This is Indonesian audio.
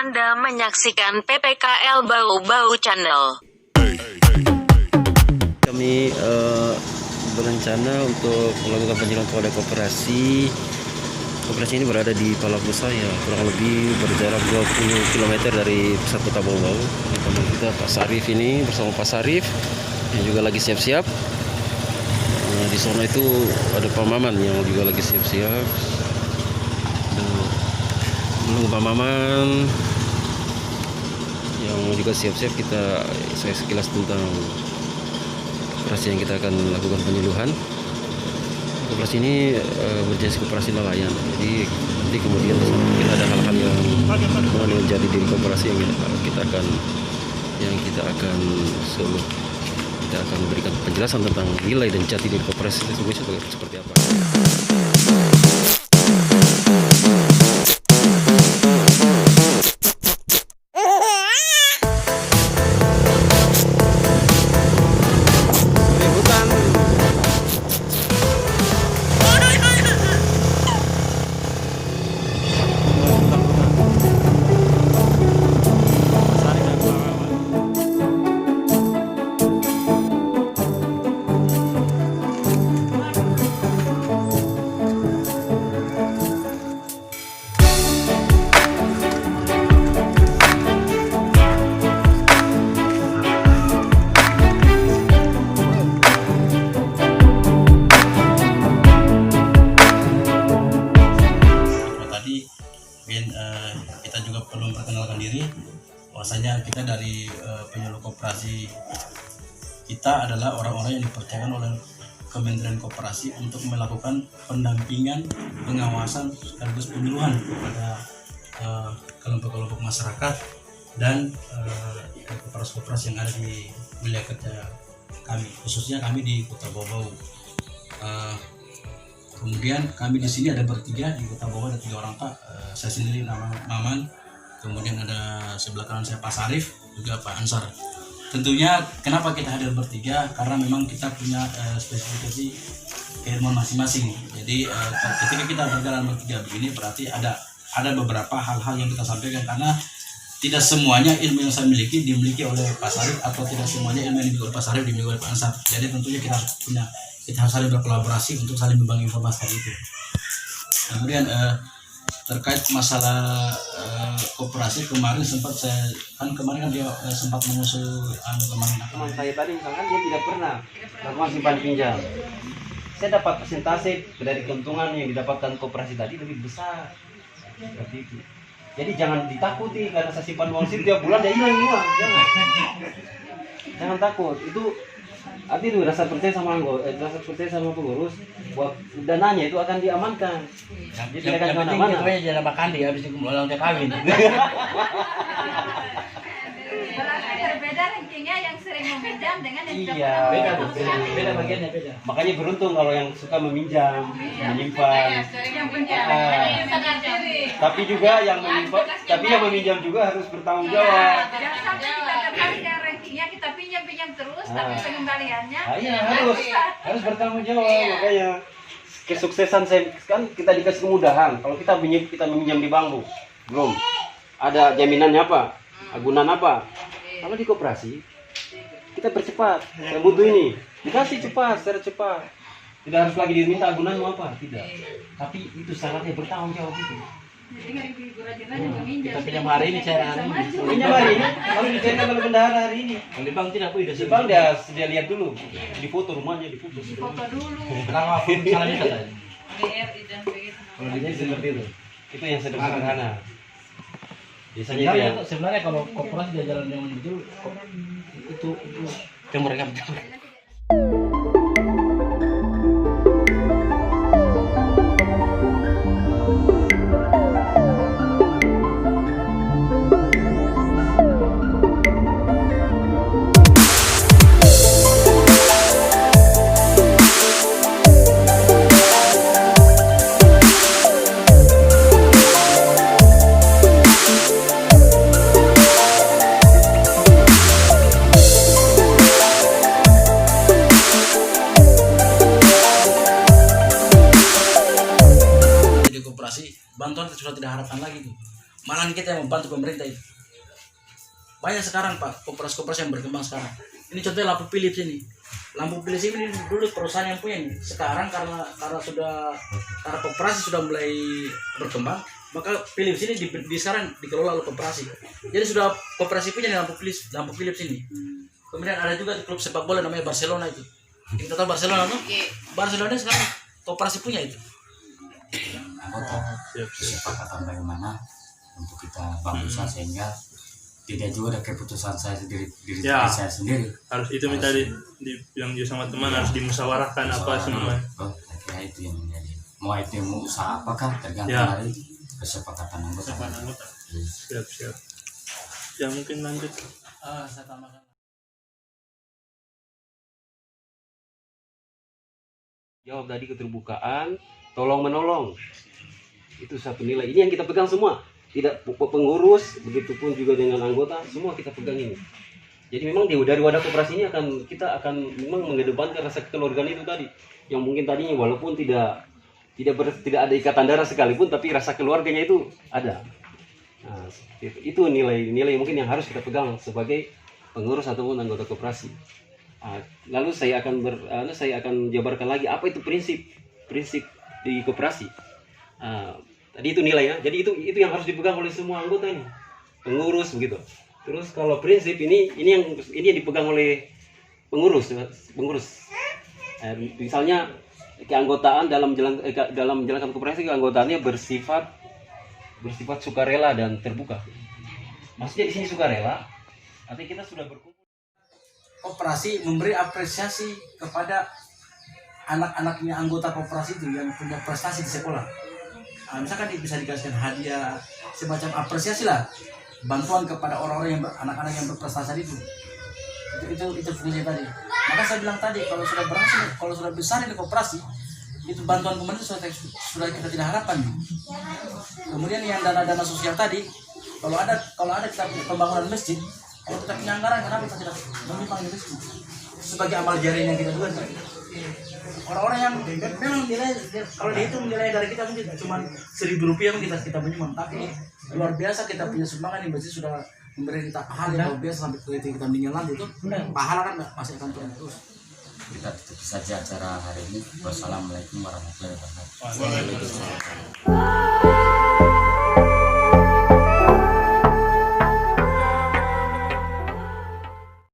Anda menyaksikan PPKL Bau-Bau Channel. Kami berencana untuk melakukan penyelam pada koperasi. Koperasi ini berada di Palangkaraya, kurang lebih berjarak 20 km dari pusat kota Bau-Bau. Teman kita Pak Sarif ini bersama Pak Sarif yang juga lagi siap-siap. Di sana itu ada Pak Maman yang juga lagi siap-siap. Menunggu Pak Maman yang juga siap-siap, saya sekilas tentang koperasi yang kita akan lakukan penyuluhan. Koperasi ini berjenis koperasi nelayan. Jadi nanti kemudian mungkin ada hal-hal yang menjadi diri koperasi yang kita akan berikan penjelasan tentang nilai dan jati diri koperasi itu seperti apa. Kita juga perlu memperkenalkan diri bahwasanya kita dari penyuluh koperasi kita adalah orang-orang yang dipercayakan oleh Kementerian Koperasi untuk melakukan pendampingan, pengawasan sekaligus penyuluhan kepada kelompok-kelompok masyarakat dan koperasi-koperasi yang ada di wilayah kerja kami, khususnya kami di Kota Bau-Bau. Kemudian kami di sini ada bertiga, di Kota Bau ada 3 orang Pak. Saya sendiri nama Maman, kemudian ada sebelah kanan saya Pak Sarif, juga Pak Ansar. Tentunya kenapa kita hadir bertiga? Karena memang kita punya spesifikasi keilmuan masing-masing. Jadi ketika kita berjalan bertiga begini berarti ada beberapa hal-hal yang kita sampaikan, karena tidak semuanya ilmu yang saya miliki dimiliki oleh Pak Sarif, atau tidak semuanya ilmu yang dimiliki oleh Pak Sarif dimiliki oleh Pak Ansar. Jadi tentunya kita harus saling berkolaborasi untuk saling berbagi informasi tadi itu. Kemudian terkait masalah koperasi, kemarin sempat kemarin dia sempat mengusul Teman saya tadi misalkan dia tidak pernah melakukan simpan pinjam. Saya dapat persentase dari keuntungan yang didapatkan koperasi tadi lebih besar. Seperti itu. Jadi jangan ditakuti karena saya simpan uang sih tiap bulan dia hilang uang. Jangan takut. Itu arti itu rasa percaya sama pengurus, buat dananya itu akan diamankan. Jadi tidak akan kemana-mana. Yang penting jangan makan dia habis ulang kawin. Berbeda rankingnya yang sering meminjam dengan yang tidak Iya, pernah. Beda bagiannya beda. Makanya beruntung kalau yang suka meminjam, menyimpan. Yang punya sadar diri. Tapi yang meminjam juga harus bertanggung jawab. Jangan sampai kita tertarik yang rankingnya kita pinjam terus, tapi pengembaliannya Iya, harus bertanggung jawab. Makanya kesuksesan saya kan kita dikasih kemudahan. Kalau kita meminjam di bank, belum ada jaminannya apa, agunan apa. Kalau di koperasi kita percepat, saya butuh ini, dikasih secara cepat. Tidak harus lagi diminta agunan mau apa, tidak. Tapi itu syaratnya bertanggung jawab itu. Kita pinjam hari ini, cara hari ini. Pinjam hari ini, kalau dicetak kalau bendahara hari ini. Kalau di bank tidak Bu, Di bank dia lihat dulu, di foto rumahnya, di foto. foto dulu. Kalau salah minta tadi. BRI dan begitu. Kalau di sini seperti itu. Itu yang sederhana. Biasanya itu yang Sebenarnya kalau koperasi dia jalan yang betul itu yang mereka betul. bantuan sudah tidak harapkan lagi tuh. malahan kita yang membantu pemerintah itu. Banyak sekarang Pak koperasi-koperasi yang berkembang sekarang. Ini contohnya lampu Philips ini. Lampu Philips ini dulu perusahaan yang punya ini. Sekarang karena koperasi sudah mulai berkembang, maka Philips ini sekarang dikelola oleh koperasi. Jadi sudah koperasi punya nih lampu Philips ini. Kemudian ada juga di klub sepak bola namanya Barcelona itu. Kita tahu Barcelona no? Barcelona sekarang koperasi punya itu. Anggota kesepakatan bagaimana untuk kita bangun sehingga tidak juga ada keputusan saya sendiri diri saya sendiri. Harus itu minta yang juga sama teman harus dimusyawarahkan apa semua. Kira itu yang menjadi mau itu mau usaha apakah tergantung dari kesepakatan anggota. Siap. Ya mungkin lanjut. Saya tambahkan. Jawab tadi keterbukaan, tolong menolong. Itu satu nilai. Ini yang kita pegang semua. Tidak pengurus, begitupun juga dengan anggota, semua kita pegang ini. Jadi memang dari wadah koperasi ini kita akan memang mengedepankan rasa kekeluargaan itu tadi. Yang mungkin tadinya walaupun tidak ada ikatan darah sekalipun, tapi rasa keluarganya itu ada. Nah, itu nilai mungkin yang harus kita pegang sebagai pengurus ataupun anggota koperasi. Lalu saya akan jabarkan lagi apa itu prinsip di koperasi. Tadi itu nilai ya. Jadi itu yang harus dipegang oleh semua anggota ini, pengurus begitu. Terus kalau prinsip ini yang dipegang oleh pengurus. Misalnya keanggotaan dalam menjalankan koperasi, keanggotaannya bersifat sukarela dan terbuka. Maksudnya di sini sukarela, artinya kita sudah berkumpul. Koperasi memberi apresiasi kepada anak-anaknya anggota koperasi itu yang punya prestasi di sekolah. Misalkan bisa dikasihkan hadiah, semacam apresiasi lah, bantuan kepada orang-orang anak-anak yang berprestasi itu fungsinya tadi. Maka saya bilang tadi kalau sudah berhasil, kalau sudah besar di koperasi itu bantuan pemerintah sudah kita tidak harapkan. Kemudian yang dana sosial tadi, kalau ada kita pembangunan masjid, kalau kita punya anggaran, kenapa kita tidak menyumbang di masjid sebagai amal jariah yang kita lakukan? Orang-orang yang memang kalau dihitung nilai dari kita mungkin cuma Rp1.000 kita menyumbang, tapi luar biasa kita punya sumbangan yang masjid sudah memberi kita pahala yang luar biasa sampai ketika kita meninggal nanti itu pahala kan masih akan terus. Kita tutup saja acara hari ini. Wassalamualaikum warahmatullahi wabarakatuh. Waalaikumsalam.